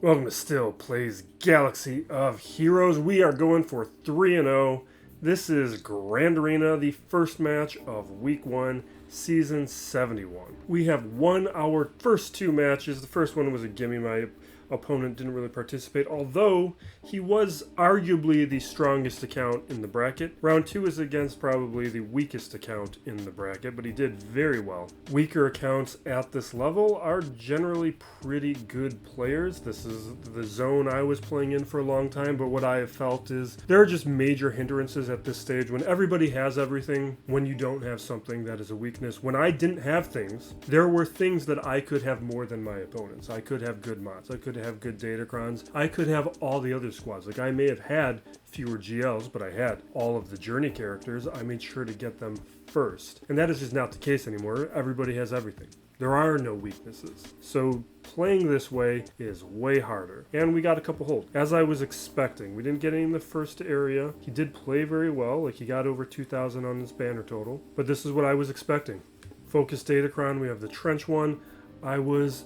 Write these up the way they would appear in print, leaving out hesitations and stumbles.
Welcome to Still Plays Galaxy of Heroes. We are going for 3-0. This is Grand Arena, the first match of Week 1, Season 71. We have won our first two matches. The first one was a gimme. My opponent didn't really participate, although he was arguably the strongest account in the bracket. Round 2 is against probably the weakest account in the bracket, but he did very well. Weaker accounts at this level are generally pretty good players. This is the zone I was playing in for a long time, but what I have felt is there are just major hindrances at this stage when everybody has everything, when you don't have something that is a weakness. When I didn't have things, there were things that I could have more than my opponents. I could have good mods. I could have good datacrons. I could have all the other squads. Like, I may have had fewer GLs, but I had all of the journey characters. I made sure to get them first. And that is just not the case anymore. Everybody has everything. There are no weaknesses. So playing this way is way harder. And we got a couple holds. As I was expecting, we didn't get any in the first area. He did play very well. Like, he got over 2,000 on his banner total. But this is what I was expecting. Focus Datacron, we have the trench one. I was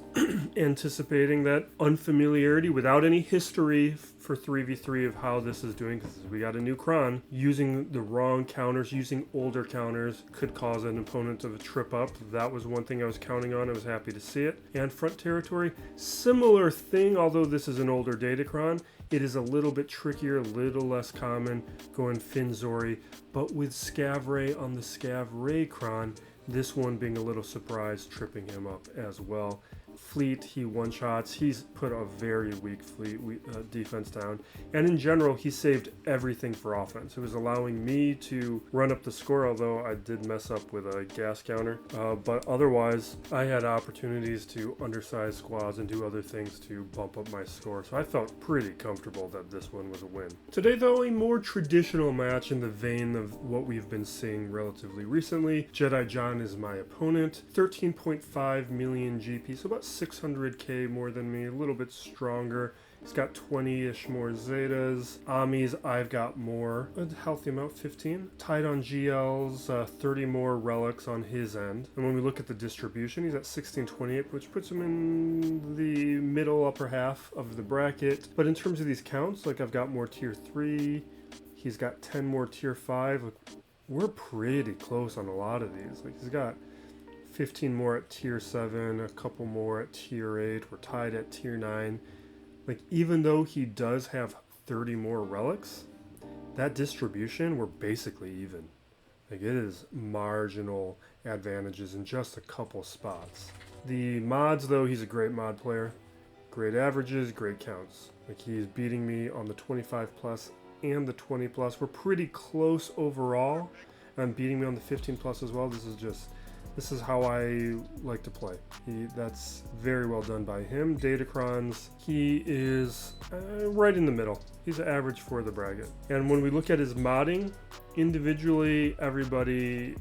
anticipating that unfamiliarity without any history for 3v3 of how this is doing, because we got a new cron. Using the wrong counters, using older counters could cause an opponent to trip up. That was one thing I was counting on. I was happy to see it. And front territory, similar thing, although this is an older datacron. It is a little bit trickier, a little less common, going Finzori, but with Scav Ray on the Scav Ray cron, this one being a little surprise, tripping him up as well. Fleet, he one-shots. He's put a very weak fleet defense down. And in general, he saved everything for offense. It was allowing me to run up the score, although I did mess up with a gas counter. But otherwise, I had opportunities to undersize squads and do other things to bump up my score. So I felt pretty comfortable that this one was a win. Today, though, a more traditional match in the vein of what we've been seeing relatively recently. Jedi John is my opponent. 13.5 million GP, so about 600k more than me, a little bit stronger. He's got 20-ish more Zetas. Amis, I've got more. A healthy amount, 15. Tied on GLs, 30 more relics on his end. And when we look at the distribution, he's at 1628, which puts him in the middle upper half of the bracket. But in terms of these counts, like, I've got more tier 3. He's got 10 more tier 5. Like, we're pretty close on a lot of these. Like, he's got 15 more at tier 7, a couple more at tier 8. We're tied at tier 9. Like, even though he does have 30 more relics, that distribution, we're basically even. Like, it is marginal advantages in just a couple spots. The mods, though, he's a great mod player. Great averages, great counts. Like, he's beating me on the 25 plus and the 20 plus. We're pretty close overall. And beating me on the 15 plus as well. This is how I like to play. That's very well done by him. Datacrons, he is right in the middle. He's average for the bracket. And when we look at his modding, individually, everybody,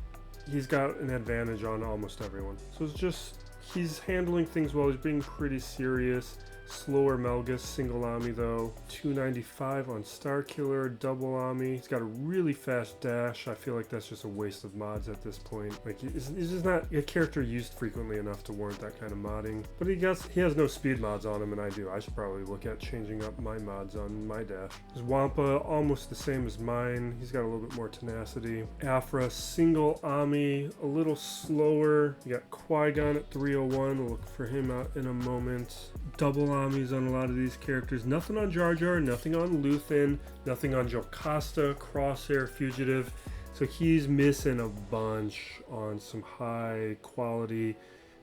he's got an advantage on almost everyone. So it's just, he's handling things well. He's being pretty serious. Slower Melgus, single Ami though. 295 on Star Killer, double Ami. He's got a really fast dash. I feel like that's just a waste of mods at this point. Like, he's just not a character used frequently enough to warrant that kind of modding. But he has no speed mods on him, and I do. I should probably look at changing up my mods on my dash. His Wampa, almost the same as mine. He's got a little bit more tenacity. Afra, single Ami, a little slower. You got Qui-Gon at 301. We'll look for him out in a moment. Double Amis on a lot of these characters. Nothing on Jar Jar, nothing on Luthen, nothing on Jocasta, Crosshair, Fugitive. So he's missing a bunch on some high quality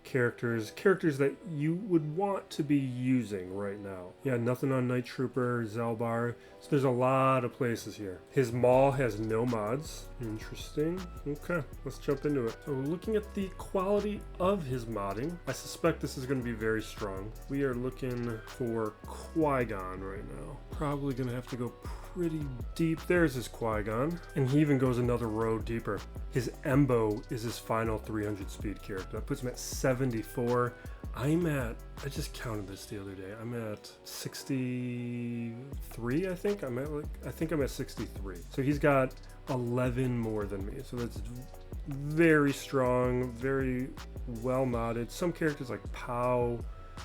characters that you would want to be using right now. Yeah, nothing on Night Trooper, Zelbar. So there's a lot of places here. His Maul has no mods. Interesting. Okay, let's jump into it. So looking at the quality of his modding, I suspect this is going to be very strong. We are looking for Qui-Gon right now. Probably going to have to go pretty deep. There's his Qui-Gon. And he even goes another row deeper. His Embo is his final 300 speed character. That puts him at 74. I just counted this the other day. I'm at 63, I think. I think I'm at 63. So he's got 11 more than me. So that's very strong, very well modded. Some characters like Pow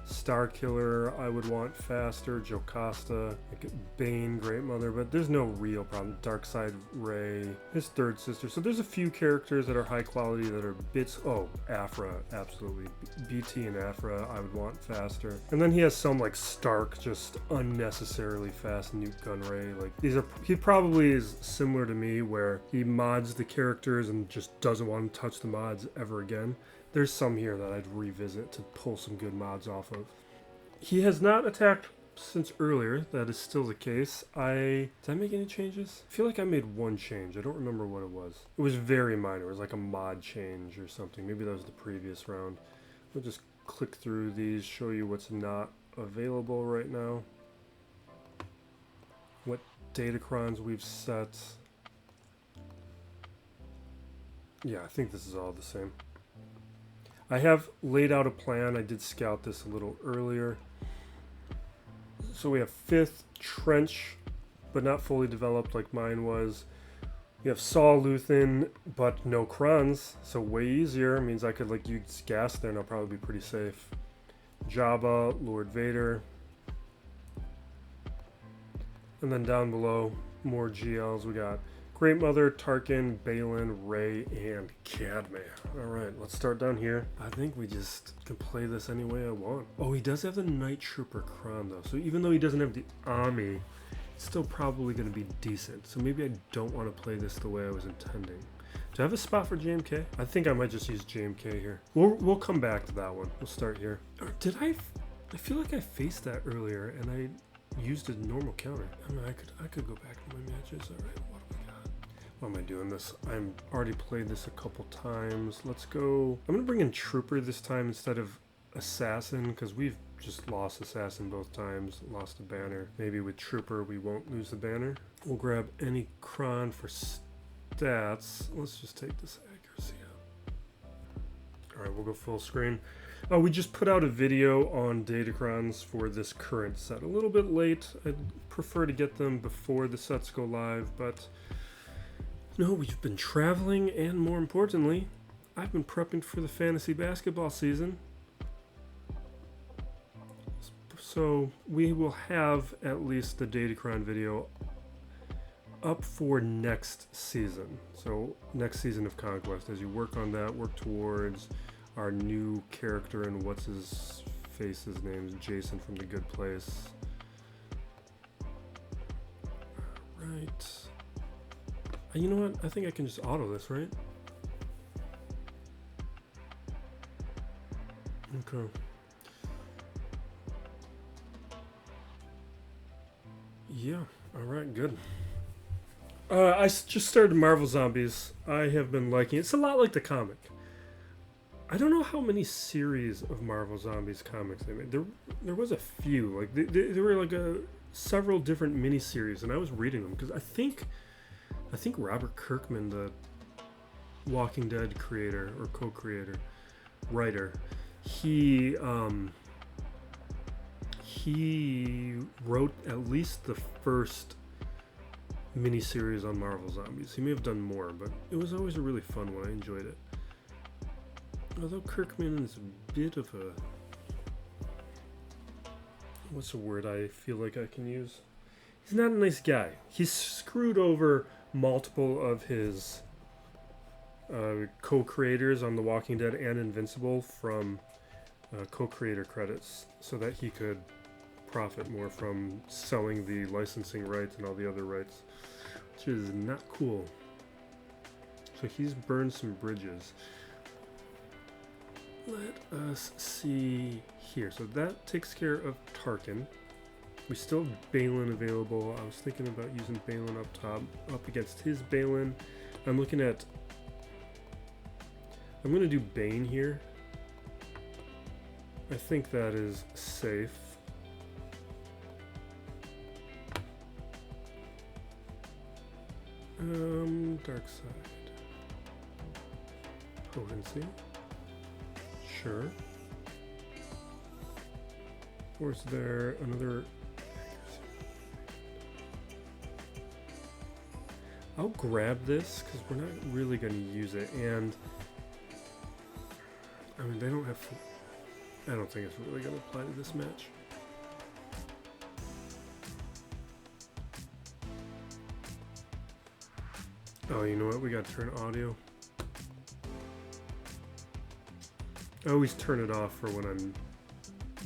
Star Killer, I would want faster. Jocasta, like Bane, Great Mother, but there's no real problem. Darkseid Ray, his third sister. So there's a few characters that are high quality that are bits. Oh, Afra, absolutely. BT and Afra, I would want faster. And then he has some like Stark, just unnecessarily fast Newt Gunray. Like these are, he probably is similar to me where he mods the characters and just doesn't want to touch the mods ever again. There's some here that I'd revisit to pull some good mods off of. He has not attacked since earlier. That is still the case. Did I make any changes? I feel like I made one change. I don't remember what it was. It was very minor. It was like a mod change or something. Maybe that was the previous round. We'll just click through these, show you what's not available right now. What datacrons we've set. Yeah, I think this is all the same. I have laid out a plan. I did scout this a little earlier. So we have 5th Trench, but not fully developed like mine was. We have Saul Luthen, but no Krons, so way easier. Means I could like use gas there and I'll probably be pretty safe. Jabba, Lord Vader. And then down below, more GLs. We got Great Mother, Tarkin, Balin, Rey, and Cadme. Alright, let's start down here. I think we just can play this any way I want. Oh, he does have the Night Trooper Kron though, so even though he doesn't have the Ami, it's still probably going to be decent. So maybe I don't want to play this the way I was intending. Do I have a spot for JMK? I think I might just use JMK here. We'll come back to that one. We'll start here. Or did I feel like I faced that earlier and I used a normal counter. I mean, I could go back to my matches. Alright, what do we got? Why am I doing this? I've already played this a couple times. Let's go. I'm going to bring in Trooper this time instead of Assassin, because we've just lost Assassin both times. Lost the banner. Maybe with Trooper we won't lose the banner. We'll grab any Kron for stats. Let's just take this accuracy out. Alright, we'll go full screen. Oh, we just put out a video on Datacrons for this current set. A little bit late. I'd prefer to get them before the sets go live, but no, we've been traveling, and more importantly, I've been prepping for the fantasy basketball season. So we will have at least the Datacron video up for next season. So next season of Conquest, as you work on that, work towards our new character and what's his face's name is Jason from The Good Place. Right. You know what? I think I can just auto this, right? Okay. Yeah. All right. Good. I just started Marvel Zombies. I have been liking it. It's a lot like the comic. I don't know how many series of Marvel Zombies comics they made. There was a few. Like there were like several different miniseries, and I was reading them because I think Robert Kirkman, the Walking Dead creator or co-creator, writer, he wrote at least the first miniseries on Marvel Zombies. He may have done more, but it was always a really fun one. I enjoyed it. Although Kirkman is a bit of a... what's a word I feel like I can use? He's not a nice guy. He's screwed over multiple of his co-creators on The Walking Dead and Invincible from co-creator credits so that he could profit more from selling the licensing rights and all the other rights, which is not cool. So he's burned some bridges. Let us see here. So that takes care of Tarkin. We still have Balin available. I was thinking about using Balin up top, up against his Balin. I'm going to do Bane here. I think that is safe. Darkseid. Potency. Sure. Or is there another... I'll grab this because we're not really going to use it, and I mean they don't have I don't think it's really going to apply to this match. Oh, you know what? We got to turn audio. I always turn it off for when I'm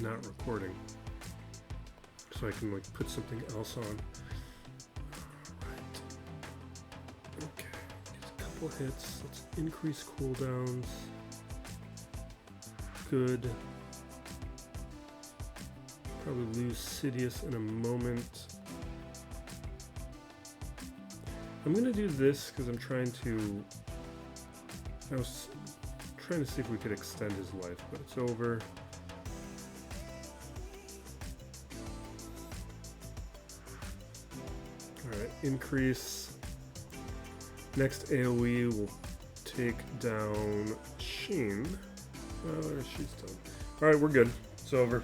not recording, so I can like put something else on. Alright. Okay, just a couple hits. Let's increase cooldowns. Good. Probably lose Sidious in a moment. I'm gonna do this because I'm trying to. I was trying to see if we could extend his life, but it's over. Alright, increase. Next AoE will take down Sheen. Oh, she's done. Alright, we're good. It's over.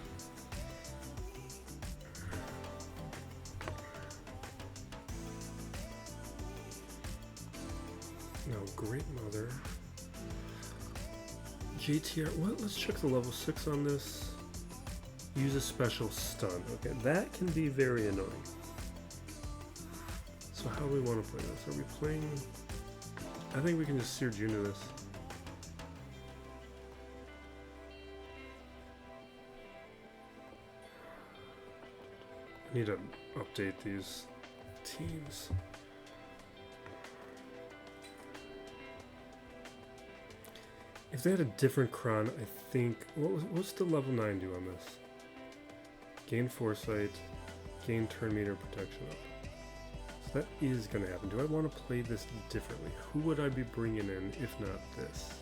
Now, Great Mother. JTR, what? Let's check the level 6 on this. Use a special stun. Okay, that can be very annoying. So how do we want to play this? Are we playing... I think we can just Seer June to this. I need to update these teams. If they had a different Kron, I think... What's the level 9 do on this? Gain Foresight, gain Turn Meter Protection up. So that is going to happen. Do I want to play this differently? Who would I be bringing in if not this?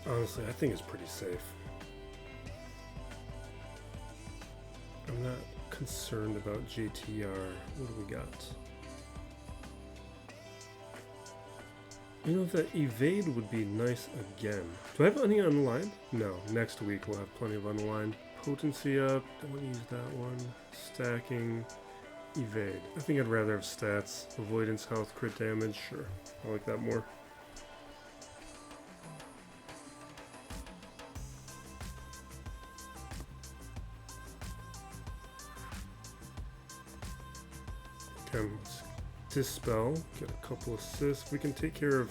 Honestly, I think it's pretty safe. I'm not concerned about JTR. What do we got? You know, that evade would be nice again. Do I have any unaligned? No. Next week we'll have plenty of unaligned. Potency up. Don't want to use that one. Stacking. Evade. I think I'd rather have stats. Avoidance, health, crit damage. Sure. I like that more. Okay, let's Dispel, get a couple assists. If we can take care of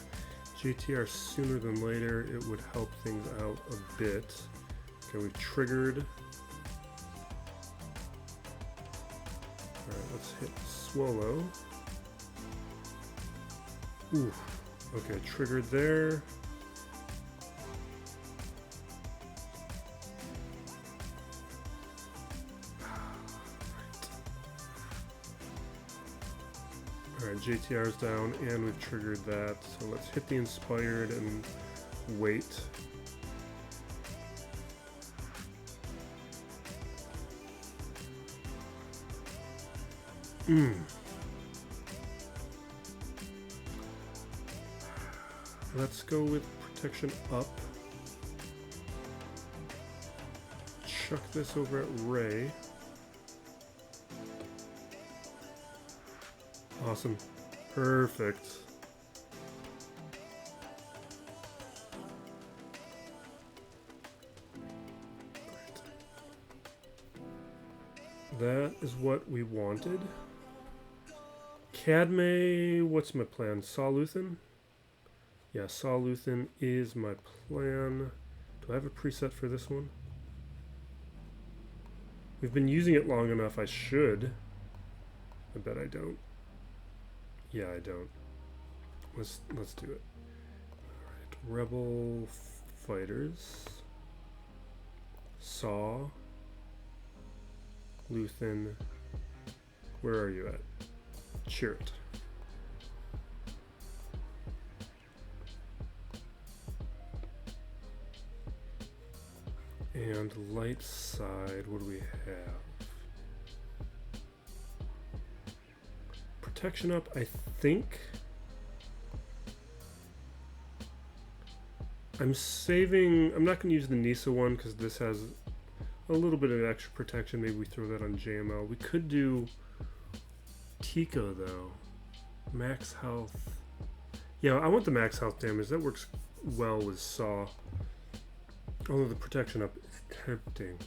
JTR sooner than later, it would help things out a bit. Okay, we've triggered. Alright, let's hit Swallow. Ooh, okay, triggered there. Alright, JTR's down, and we've triggered that. So let's hit the Inspired and wait. Let's go with Protection up. Chuck this over at Ray. Awesome. Perfect. That is what we wanted. Cadme, what's my plan? Sawluthen? Yeah, Sawluthen is my plan. Do I have a preset for this one? We've been using it long enough, I should. I bet I don't. Yeah, I don't. Let's do it. Alright, Rebel Fighters. Saw. Luthen. Where are you at? Chirrut. And light side, what do we have? Protection up, I think. I'm saving, I'm not going to use the Nisa one because this has a little bit of extra protection. Maybe we throw that on JML. We could do Tico though. Max health. Yeah, I want the max health damage. That works well with Saw. Although the protection up is tempting.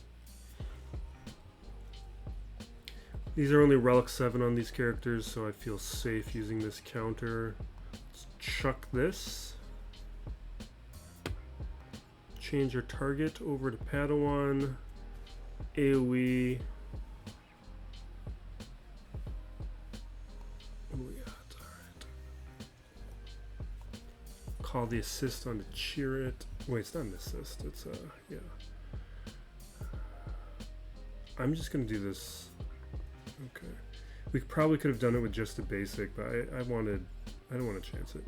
These are only Relic 7 on these characters, so I feel safe using this counter. Let's chuck this. Change our target over to Padawan. AoE. What do we got? Alright. Call the assist on to cheer it. Wait, it's not an assist. It's yeah. I'm just gonna do this. Okay. We probably could have done it with just a basic, but I don't want to chance it.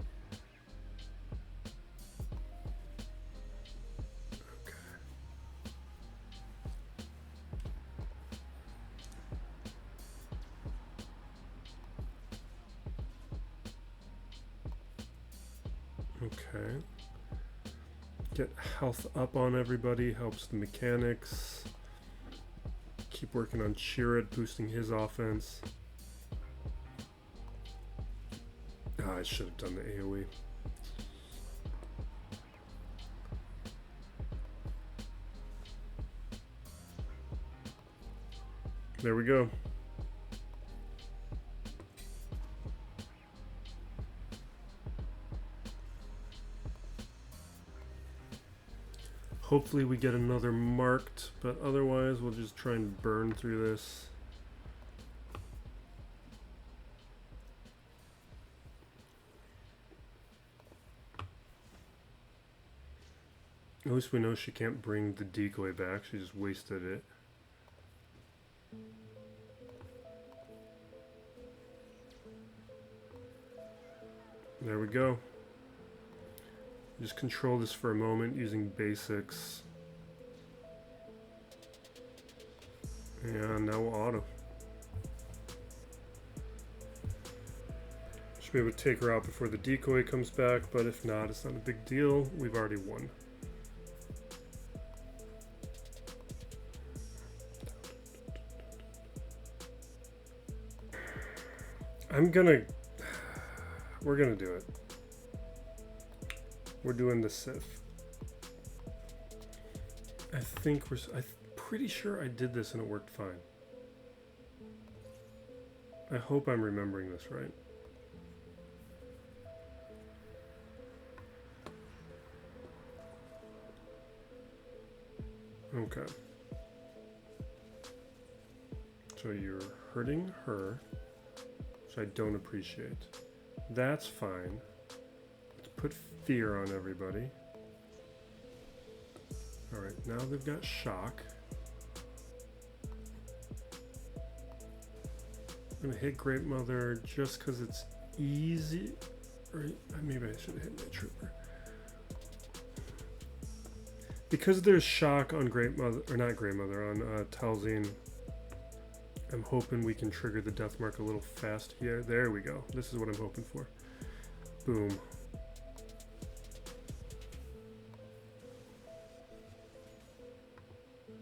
Okay. Get health up on everybody, helps the mechanics. Keep working on Chirrut, boosting his offense. I should have done the AoE. There we go. Hopefully we get another marked, but otherwise we'll just try and burn through this. At least we know she can't bring the decoy back, she just wasted it. There we go. Just control this for a moment using basics. And now we'll auto. Should be able to take her out before the decoy comes back, but if not, it's not a big deal. We've already won. We're gonna do it. We're doing the Sith. I'm pretty sure I did this and it worked fine. I hope I'm remembering this right. Okay. So you're hurting her, which I don't appreciate. That's fine. Let's put fear on everybody. Alright, now they've got shock. I'm gonna hit Great Mother just because it's easy. Or maybe I should have hit my trooper. Because there's shock on Great Mother, or not Great Mother, on Talzin, I'm hoping we can trigger the death mark a little fast here. There we go. This is what I'm hoping for. Boom. I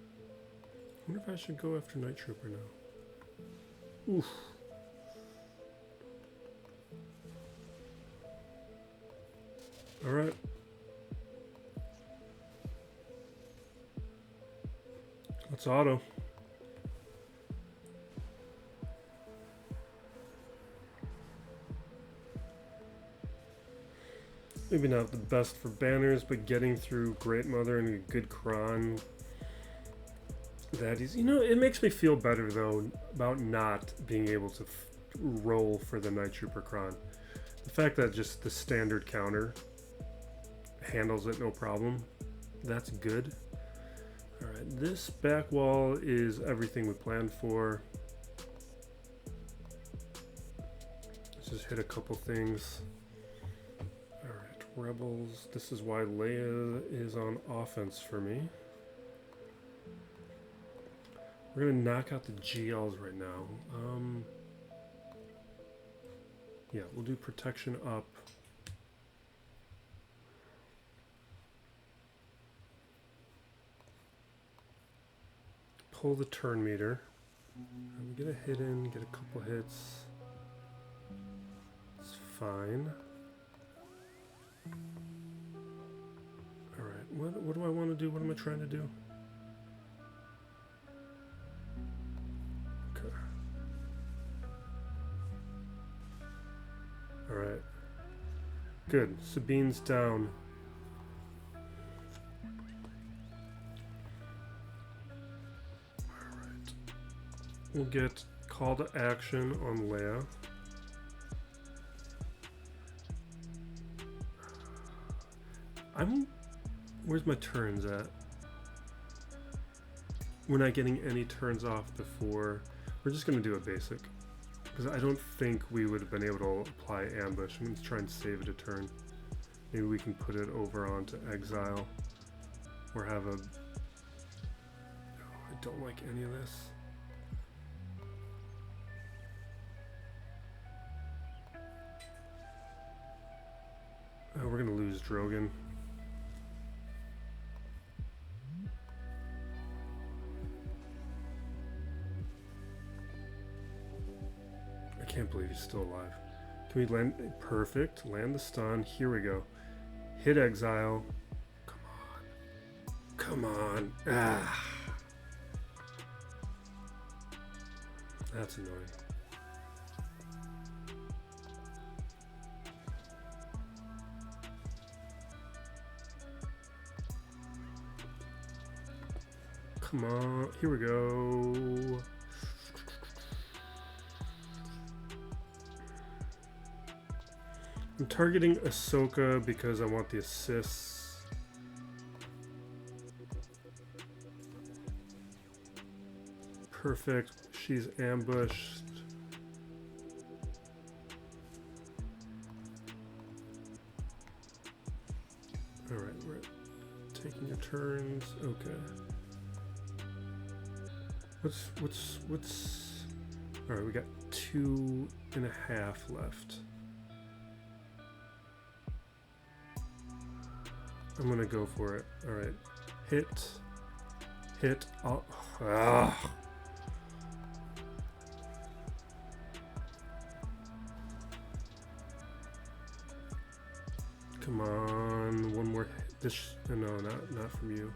wonder if I should go after Night Trooper now. Oof. Alright. Let's auto. Maybe not the best for banners, but getting through Great Mother and a good Kron. That is, you know, it makes me feel better though about not being able to roll for the Night Trooper Kron. The fact that just the standard counter handles it no problem, that's good. Alright, this back wall is everything we planned for. Let's just hit a couple things. Alright, Rebels. This is why Leia is on offense for me. We're gonna knock out the GLs right now. Yeah, we'll do protection up. Pull the turn meter. Get a hit in, get a couple hits. It's fine. Alright, What do I want to do? What am I trying to do? Okay. Alright. Good. Sabine's down. Alright. We'll get call to action on Leia. Where's my turns at? We're not getting any turns off before. We're just going to do a basic. Because I don't think we would have been able to apply ambush. I'm going to try and save it a turn. Maybe we can put it over onto exile. Or have a... Oh, I don't like any of this. Oh, we're going to lose Drogon. I can't believe he's still alive. Can we land? Perfect. Land the stun. Here we go. Hit exile. Come on. Come on. Ah. That's annoying. Come on. Here we go. I'm targeting Ahsoka because I want the assists. Perfect. She's ambushed. Alright, we're taking your turns. Okay. What's... Alright, we got 2.5 left. I'm gonna go for it. Alright. Hit. Oh. Ah. Come on. One more hit. This, no, not from you.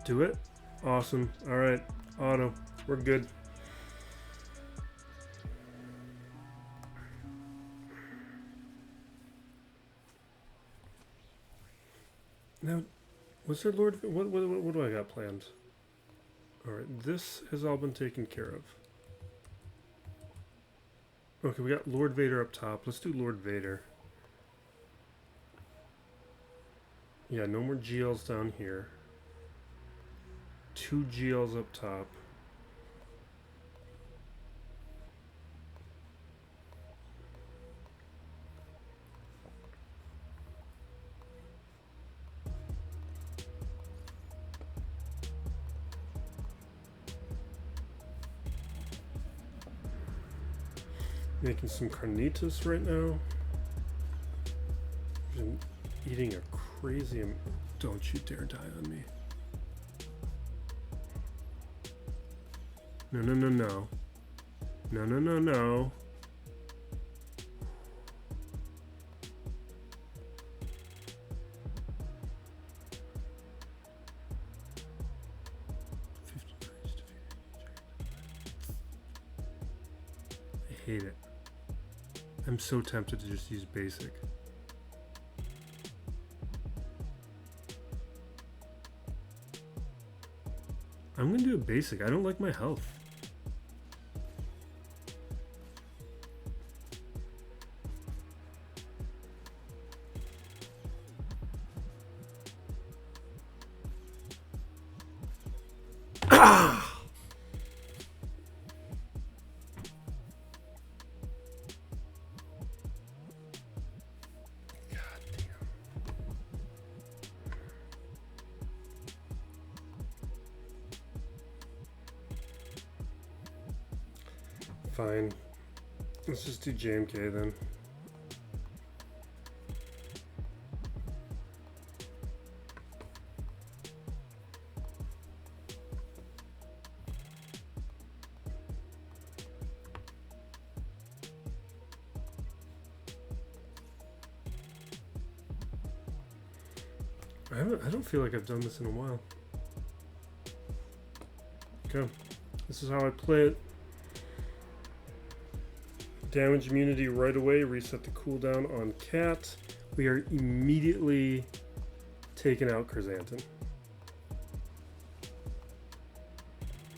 Do it. Awesome. Alright. Auto. We're good. Now, was there Lord... What do I got planned? Alright, this has all been taken care of. Okay, we got Lord Vader up top. Let's do Lord Vader. Yeah, no more GLs down here. 2 GLs up top. Making some carnitas right now. I'm eating a crazy... Don't you dare die on me. No. No. 50 degrees I hate it. I'm so tempted to just use basic. I'm gonna do a basic. I don't like my health. Fine. Let's just do JMK then. I don't feel like I've done this in a while. Okay, this is how I play it. Damage immunity right away, reset the cooldown on Cat. We are immediately taking out Chrysanthemum.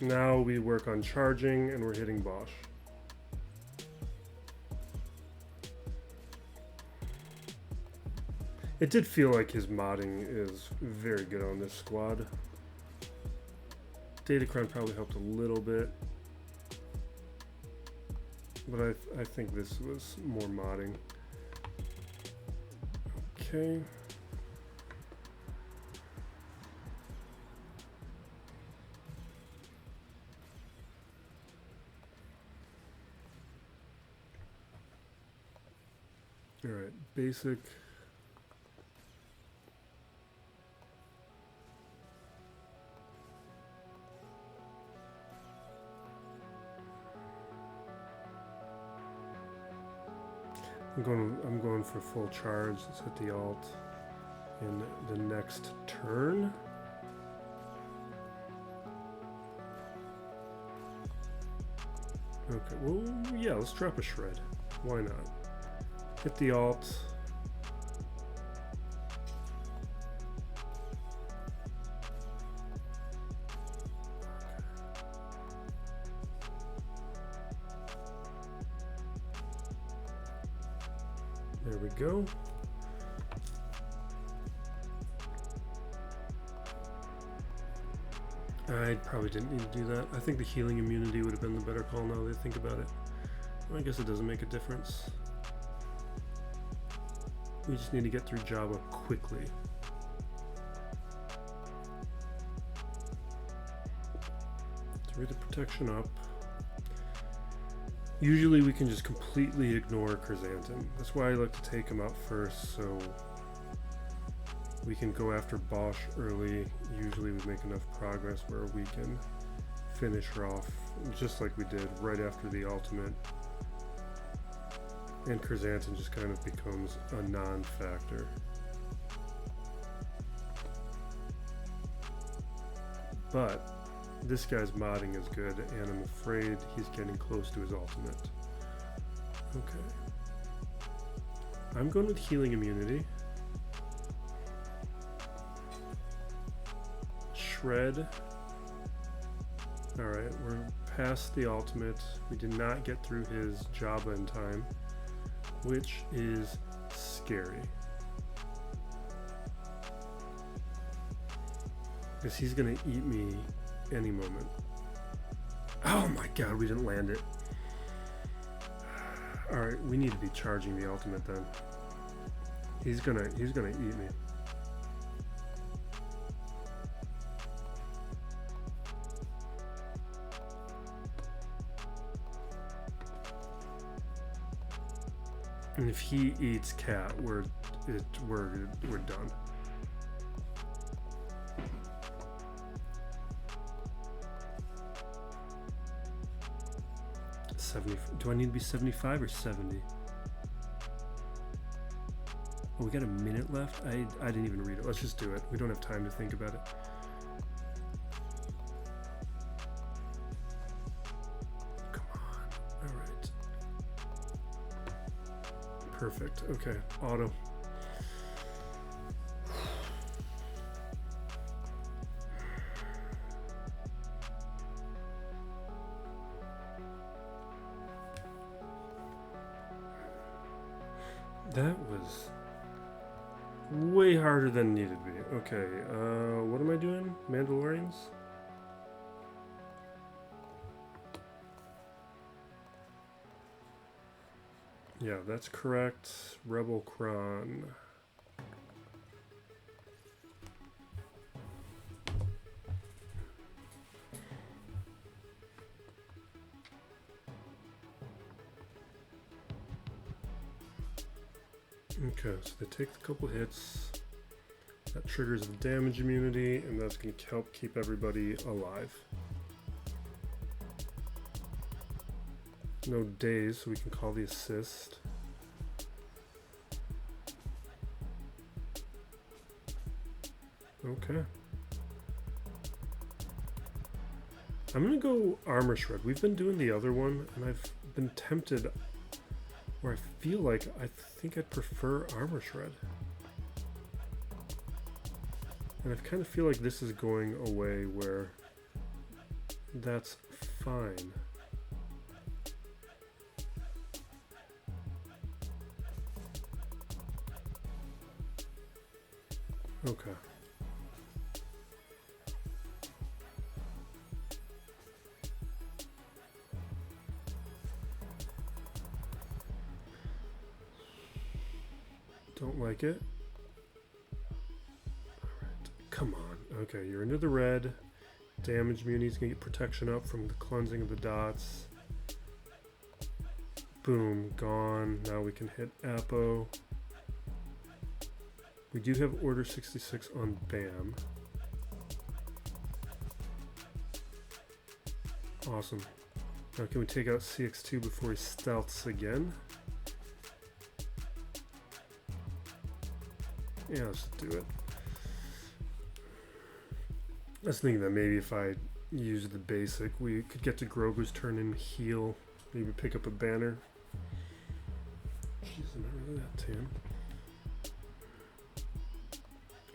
Now we work on charging and we're hitting Bosch. It did feel like his modding is very good on this squad. Datacron probably helped a little bit. But I think this was more modding. Okay. All right, basic. I'm going for full charge. Let's hit the alt in the next turn. Okay, well, yeah, let's drop a shred. Why not? Hit the alt. There we go. I probably didn't need to do that. I think the healing immunity would have been the better call now that I think about it. Well, I guess it doesn't make a difference. We just need to get through Jabba quickly. Let's read the protection up. Usually we can just completely ignore Chrysanthemum. That's why I like to take him out first, so we can go after Bosch early. Usually we make enough progress where we can finish her off, just like we did right after the ultimate. And Chrysanthemum just kind of becomes a non-factor. But this guy's modding is good, and I'm afraid he's getting close to his ultimate. Okay. I'm going with healing immunity. Shred. Alright, we're past the ultimate. We did not get through his Jabba in time, which is scary. Because he's going to eat me any moment. Oh my god, we didn't land it. Alright, we need to be charging the ultimate then. He's gonna eat me. And if he eats Cat, we're done. Do I need to be 75 or 70? Oh, we got a minute left? I didn't even read it. Let's just do it. We don't have time to think about it. Come on. Alright. Perfect. Okay. Auto. That was way harder than needed to be. Okay, what am I doing? Mandalorians? Yeah, that's correct. Rebel Kron. Okay, so they take a couple hits. That triggers the damage immunity, and that's going to help keep everybody alive. No daze, so we can call the assist. Okay. I'm gonna go Armor Shred. We've been doing the other one, and I've been tempted, or I feel like I think I'd prefer Armor Shred. And I kind of feel like this is going away where that's fine. Okay. Don't like it. Alright, come on. Okay, you're into the red. Damage muni's gonna get protection up from the cleansing of the dots. Boom, gone. Now we can hit Apo. We do have Order 66 on BAM. Awesome. Now can we take out CX2 before he stealths again? Yeah, let's just do it. I was thinking that maybe if I use the basic, we could get to Grogu's turn and heal. Maybe pick up a banner. Jeez, I'm not really that tan.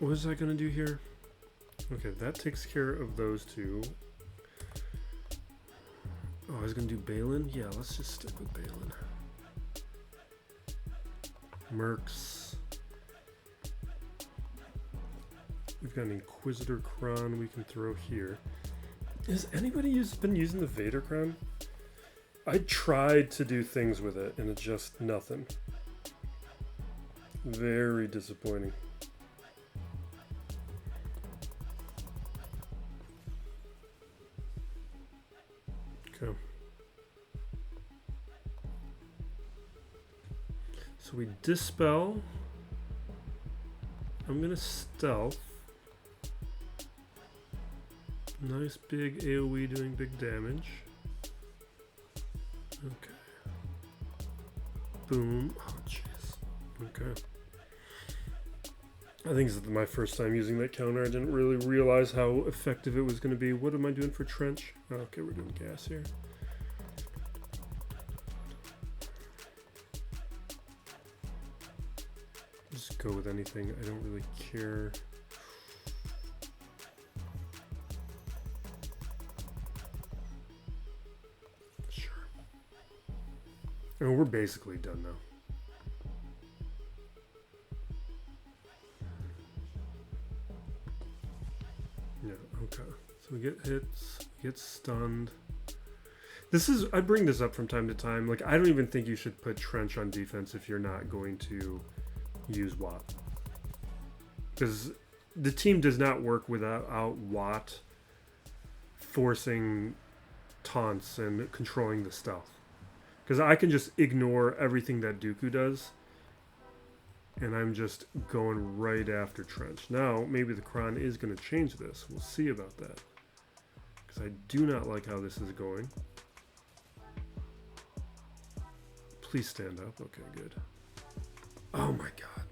What is that going to do here? Okay, that takes care of those two. Oh, I was going to do Balin? Yeah, let's just stick with Balin. Mercs. We've got an Inquisitor Crown we can throw here. Has anybody been using the Vader Crown? I tried to do things with it and it's just nothing. Very disappointing. Okay. So we dispel. I'm gonna stealth. Nice big AoE doing big damage. Okay. Boom. Oh, jeez. Okay. I think this is my first time using that counter. I didn't really realize how effective it was going to be. What am I doing for trench? Oh, okay, we're doing gas here. Just go with anything. I don't really care. Sure. And we're basically done now. Yeah, okay. So we get hits, get stunned. This is, I bring this up from time to time. Like, I don't even think you should put trench on defense if you're not going to use Watt. Because the team does not work without Watt forcing taunts and controlling the stealth. Because I can just ignore everything that Dooku does. And I'm just going right after trench. Now, maybe the Kron is going to change this. We'll see about that. Because I do not like how this is going. Please stand up. Okay, good. Oh my god,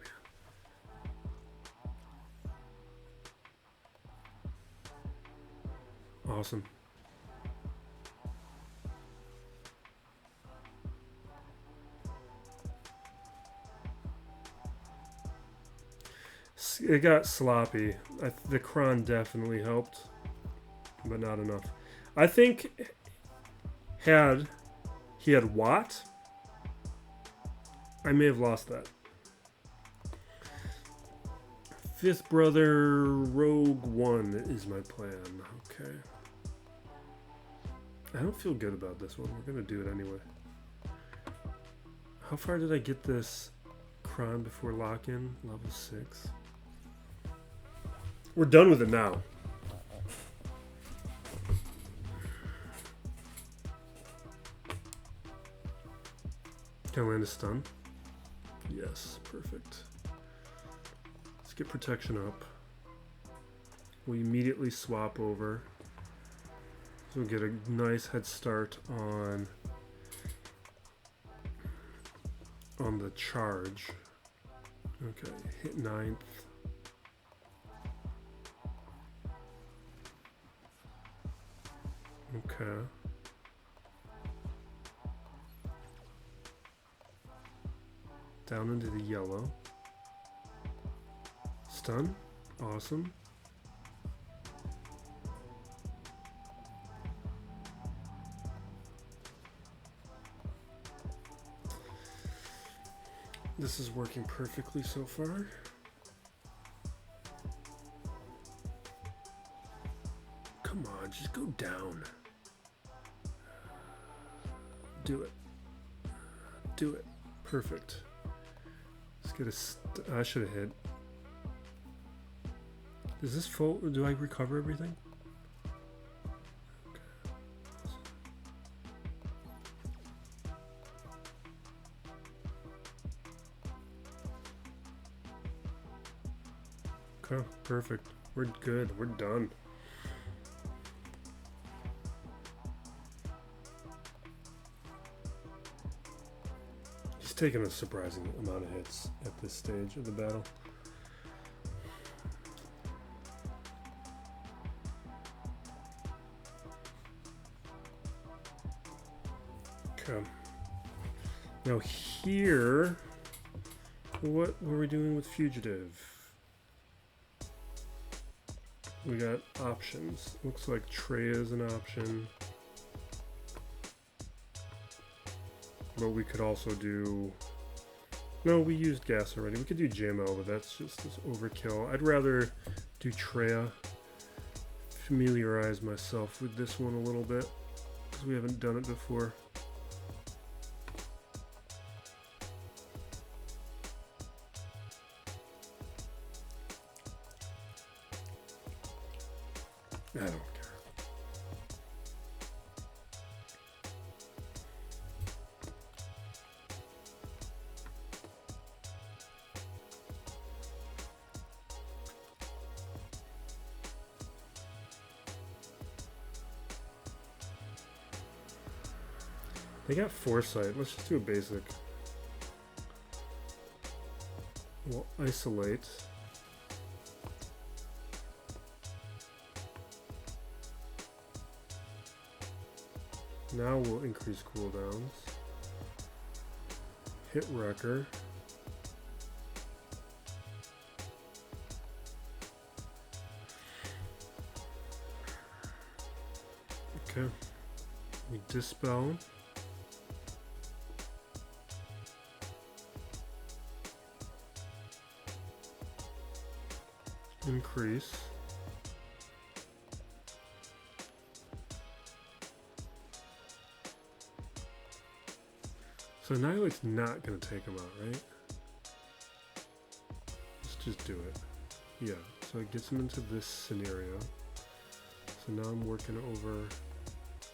man. Awesome. It got sloppy. The Kron definitely helped, but not enough. I think he had Watt, I may have lost that. Fifth Brother Rogue One is my plan. Okay. I don't feel good about this one. We're going to do it anyway. How far did I get this Kron before lock-in? Level 6. We're done with it now. Can I land a stun? Yes, perfect. Let's get protection up. We immediately swap over. So we'll get a nice head start on the charge. Okay, hit 9th. Okay. Down into the yellow. Stun. Awesome. This is working perfectly so far. Come on, just go down. Do it. Do it. Perfect. Let's get a I should have hit. Is this full? Do I recover everything? Okay, perfect. We're good. We're done. He's taking a surprising amount of hits at this stage of the battle. Okay. Now here, what were we doing with Fugitive? We got options. Looks like Treya is an option. But we could also do... No, we used gas already. We could do JML, but that's just this overkill. I'd rather do Treya. Familiarize myself with this one a little bit, because we haven't done it before. I don't care. They got foresight. Let's just do a basic. We'll isolate. Now we'll increase cooldowns. Hit wrecker. Okay. We dispel. Increase. So Annihilate's not going to take him out, right? Let's just do it. Yeah, so it gets him into this scenario. So now I'm working over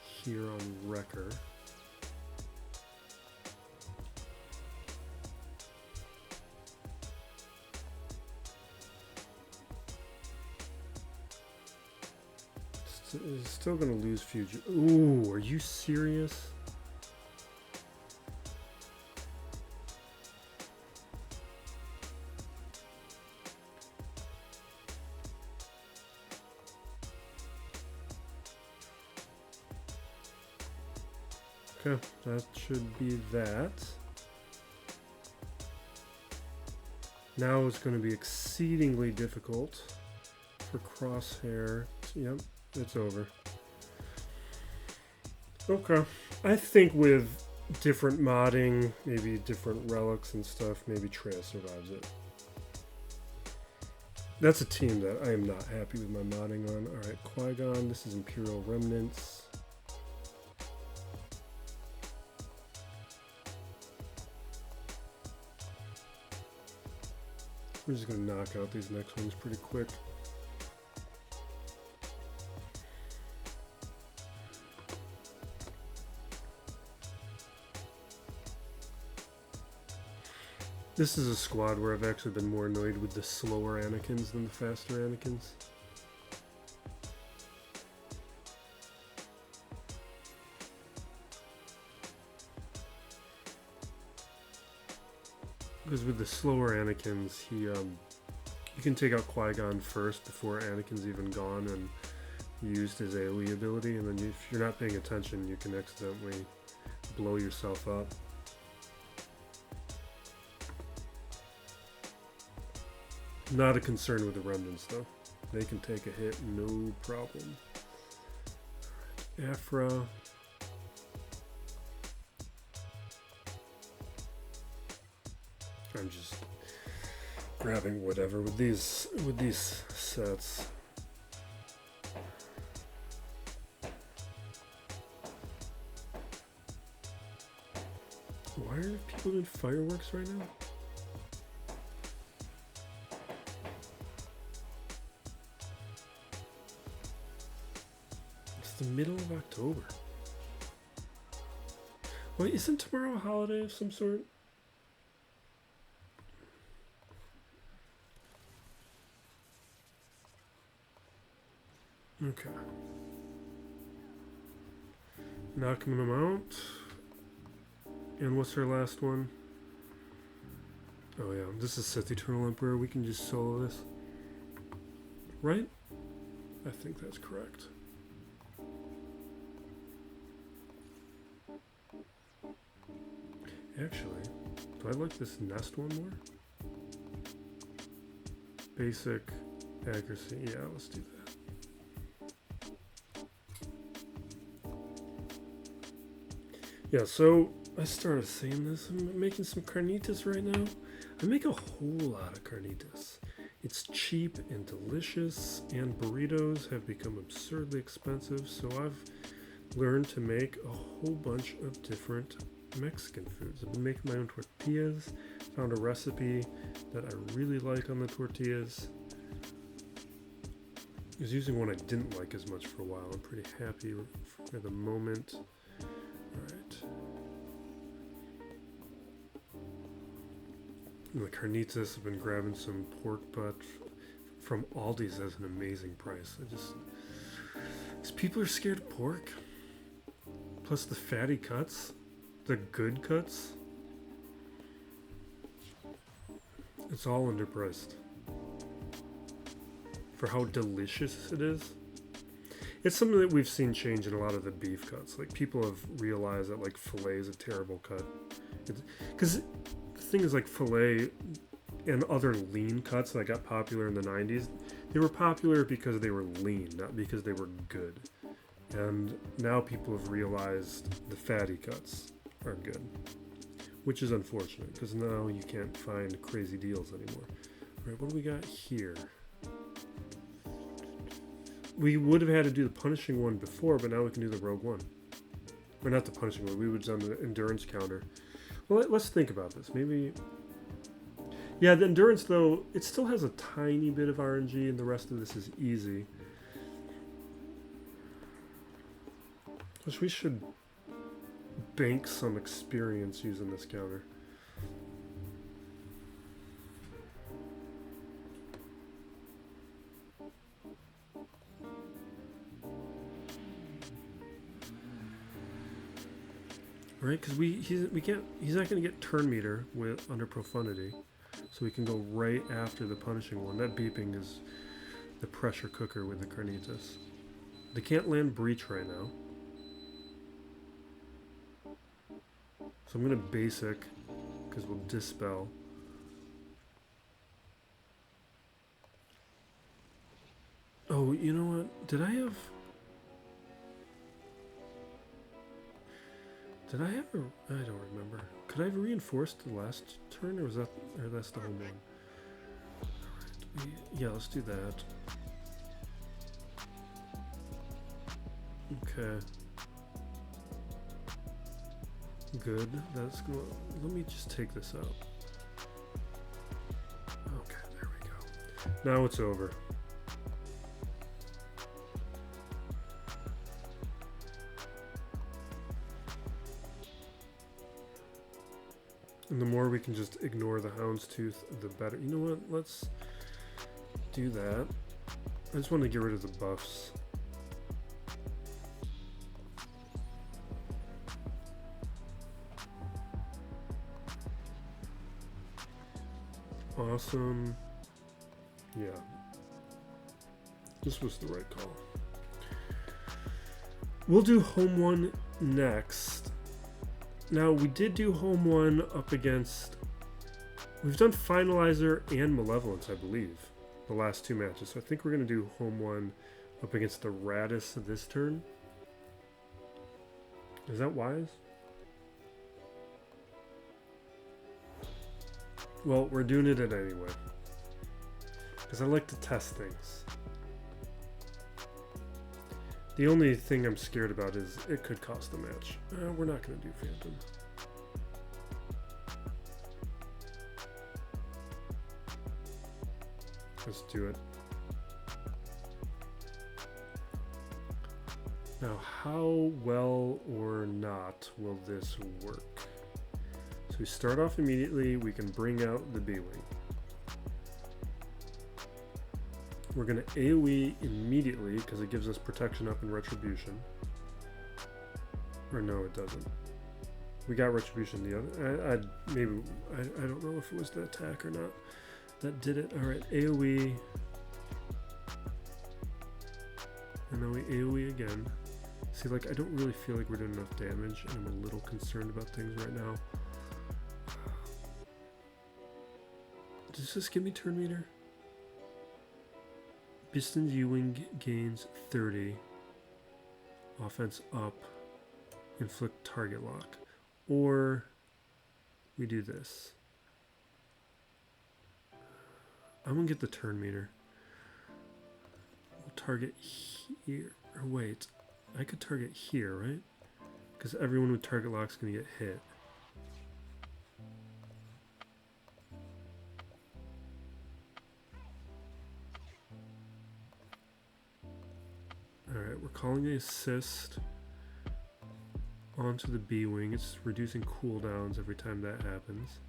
here on Wrecker. He's still going to lose Fugitive. Ooh, are you serious? Okay, that should be that. Now it's going to be exceedingly difficult for Crosshair. Yep, it's over. Okay, I think with different modding, maybe different relics and stuff, maybe Treya survives it. That's a team that I am not happy with my modding on. Alright, Qui-Gon, this is Imperial Remnants. We're just going to knock out these next ones pretty quick. This is a squad where I've actually been more annoyed with the slower Anakins than the faster Anakins. Because with the slower Anakins, you can take out Qui-Gon first before Anakin's even gone, and used his AoE ability, and then if you're not paying attention, you can accidentally blow yourself up. Not a concern with the remnants though. They can take a hit, no problem. Alright, Afra. I'm just grabbing whatever with these sets. Why are people doing fireworks right now? It's the middle of October. Wait, isn't tomorrow a holiday of some sort? Okay. Knocking them out. And what's our last one? Oh yeah, this is Sith Eternal Emperor. We can just solo this. Right? I think that's correct. Actually, do I like this nest one more? Basic accuracy. Yeah, let's do that. Yeah, so I started saying this. I'm making some carnitas right now. I make a whole lot of carnitas. It's cheap and delicious, and burritos have become absurdly expensive, so I've learned to make a whole bunch of different Mexican foods. I've been making my own tortillas, found a recipe that I really like on the tortillas. I was using one I didn't like as much for a while. I'm pretty happy for the moment. Alright. And the carnitas, I've been grabbing some pork butt from Aldi's as an amazing price. Because people are scared of pork. Plus the fatty cuts, the good cuts. It's all underpriced. For how delicious it is. It's something that we've seen change in a lot of the beef cuts. Like, people have realized that, like, filet is a terrible cut. Because the thing is, like, filet and other lean cuts that got popular in the 90s, they were popular because they were lean, not because they were good. And now people have realized the fatty cuts are good. Which is unfortunate, because now you can't find crazy deals anymore. Alright, what do we got here? We would have had to do the punishing one before, but now we can do the rogue one. Or not the punishing one, we would have done the endurance counter. Well, let's think about this. Maybe... Yeah, the endurance, though, it still has a tiny bit of RNG, and the rest of this is easy. Which we should bank some experience using this counter. Right, because he's not going to get turn meter with under profundity, so we can go right after the punishing one. That beeping is the pressure cooker with the carnitas. They can't land breach right now, so I'm going to basic because we'll dispel. Oh, you know what? Did I have a... I don't remember. Could I have reinforced the last turn, or was that... or that's the home one? Alright, yeah, let's do that. Okay. Good. That's gonna... Let me just take this out. Okay, there we go. Now it's over. And the more we can just ignore the houndstooth, the better. You know what? Let's do that. I just want to get rid of the buffs. Awesome. Yeah. This was the right call. We'll do home one next. Now, we did do home one up against... We've done Finalizer and Malevolence, I believe, the last two matches. So I think we're going to do home one up against the Radis this turn. Is that wise? Well, we're doing it anyway. Because I like to test things. The only thing I'm scared about is it could cost the match. We're not going to do Phantom. Let's do it. Now, how well or not will this work? So we start off immediately. We can bring out the B-Wing. We're going to AoE immediately because it gives us protection up and retribution. Or no, it doesn't. We got retribution the other. I don't know if it was the attack or not that did it. All right, AoE. And then we AoE again. See, like, I don't really feel like we're doing enough damage, and I'm a little concerned about things right now. Does this give me turn meter? Piston's U-Wing gains 30. Offense up. Inflict target lock. Or we do this. I'm going to get the turn meter. We'll target here. Or wait. I could target here, right? Because everyone with target lock is going to get hit. Alright, we're calling the assist onto the B-Wing. It's reducing cooldowns every time that happens.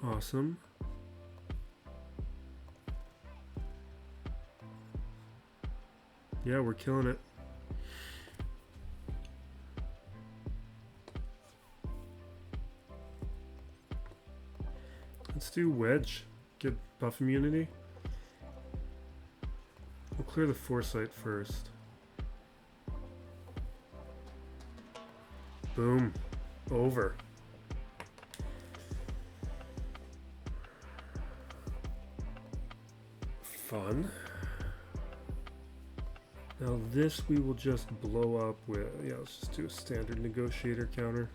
Awesome. Yeah, we're killing it. Let's do Wedge. Get buff immunity. We'll clear the Foresight first. Boom. Over. Fun. Now this we will just blow up with, yeah, let's just do a standard negotiator counter.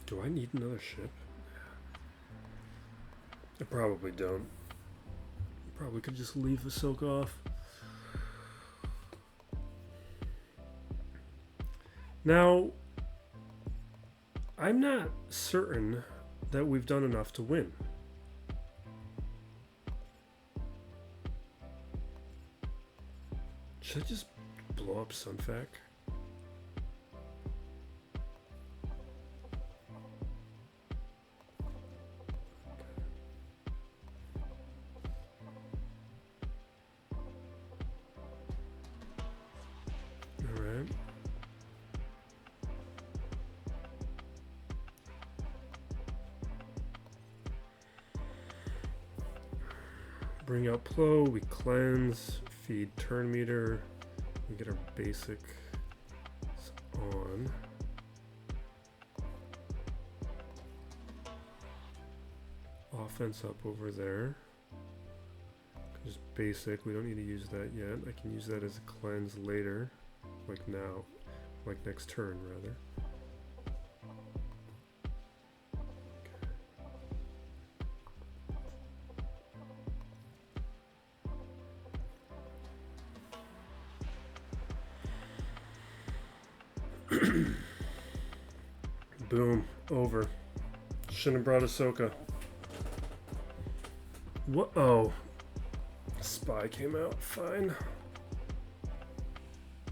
Do I need another ship? I probably don't. Probably could just leave Ahsoka off. Now, I'm not certain that we've done enough to win. Should I just blow up Sunfac? Alright. Bring out Plo, we cleanse, feed turn meter, we get our basic on. Offense up over there. Just basic, we don't need to use that yet. I can use that as a cleanse later, like now, like next turn rather. Boom. Over. Shouldn't have brought Ahsoka. What? Oh. Spy came out. Fine.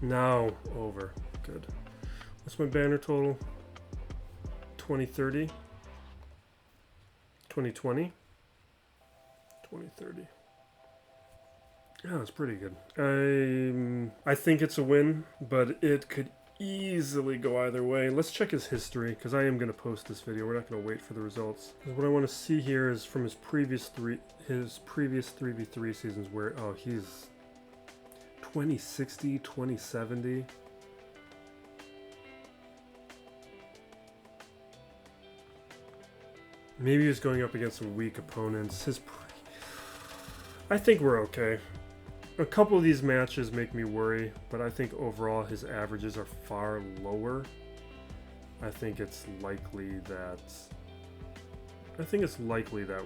Now. Over. Good. What's my banner total? 2030? 2020? 2030. Yeah, that's pretty good. I think it's a win, but it could easily go either way. Let's check his history, because I am going to post this video. We're not going to wait for the results. Because what I want to see here is from his previous 3v3 seasons where, oh, he's 2060, 2070. Maybe he's going up against some weak opponents. I think we're okay. A couple of these matches make me worry, but I think overall his averages are far lower. I think it's likely that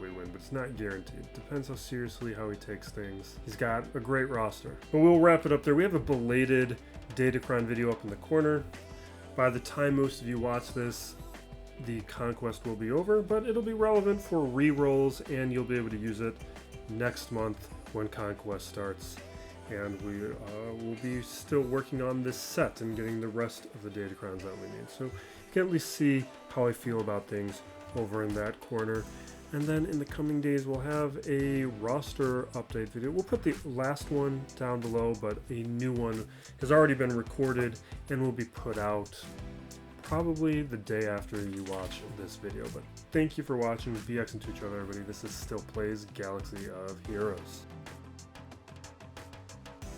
we win, but it's not guaranteed. Depends how seriously how he takes things. He's got a great roster. But we'll wrap it up there. We have a belated Datacron video up in the corner. By the time most of you watch this, the conquest will be over, but it'll be relevant for re-rolls, and you'll be able to use it next month when conquest starts. And we will be still working on this set and getting the rest of the Datacrons that we need. So you can at least see how I feel about things over in that corner. And then in the coming days, we'll have a roster update video. We'll put the last one down below, but a new one has already been recorded and will be put out probably the day after you watch this video. But thank you for watching. Be excellent to each other, everybody. This is Still Plays Galaxy of Heroes.